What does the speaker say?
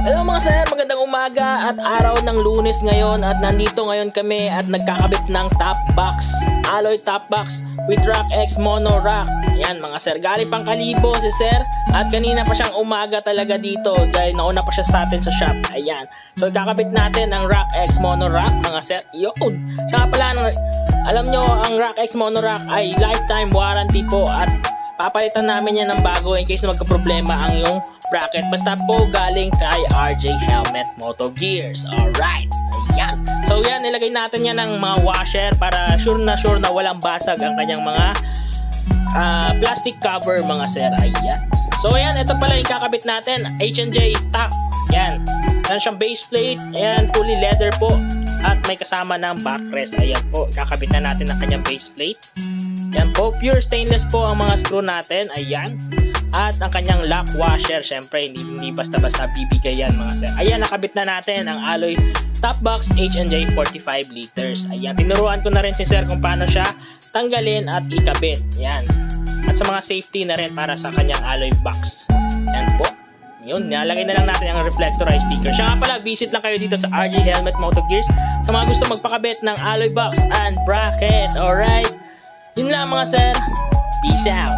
Hello mga sir, magandang umaga at araw ng Lunes ngayon at nandito ngayon kami at nagkakabit ng top box, alloy top box with Rock X Mono Rock. Yan mga sir, galing pang Kalibo si sir at kanina pa siyang umaga talaga dito dahil nauna pa siya sa atin sa shop. Ayan, so ikakabit natin ang Rock X Mono Rock mga sir. Yun, kaya pala alam nyo ang Rock X Mono Rock ay lifetime warranty po at papalitan namin yan ng bago in case na magka-problema ang yung bracket. Basta po galing kay RJ Helmet Moto Gears. Alright. Ayan. So yan, nilagay natin yan ng mga washer para sure na walang basag ang kanyang mga plastic cover mga sir. Ayan. So ayan, ito pala yung kakabit natin. H&J top. Yan. Yan siyang base plate. Ayan, fully leather po. At may kasama ng backrest. Ayan po, kakabit na natin ang kanyang base plate. Yan po, pure stainless po ang mga screw natin. Ayan. At ang kanyang lock washer, syempre hindi basta-basta bibigay yan mga sir. Ayan, nakabit na natin ang alloy top box H&J 45 liters. Ayan, tinuruan ko na rin si sir kung paano siya tanggalin at ikabit. Ayan. At sa mga safety na rin para sa kanyang alloy box. Ayan po. Yun, nalagay na lang natin ang reflectorized sticker. Siya nga pala, visit lang kayo dito sa RJ Helmet Moto Gears sa mga gusto magpakabit ng alloy box and bracket. Alright. Yun lang mga sir. Peace out.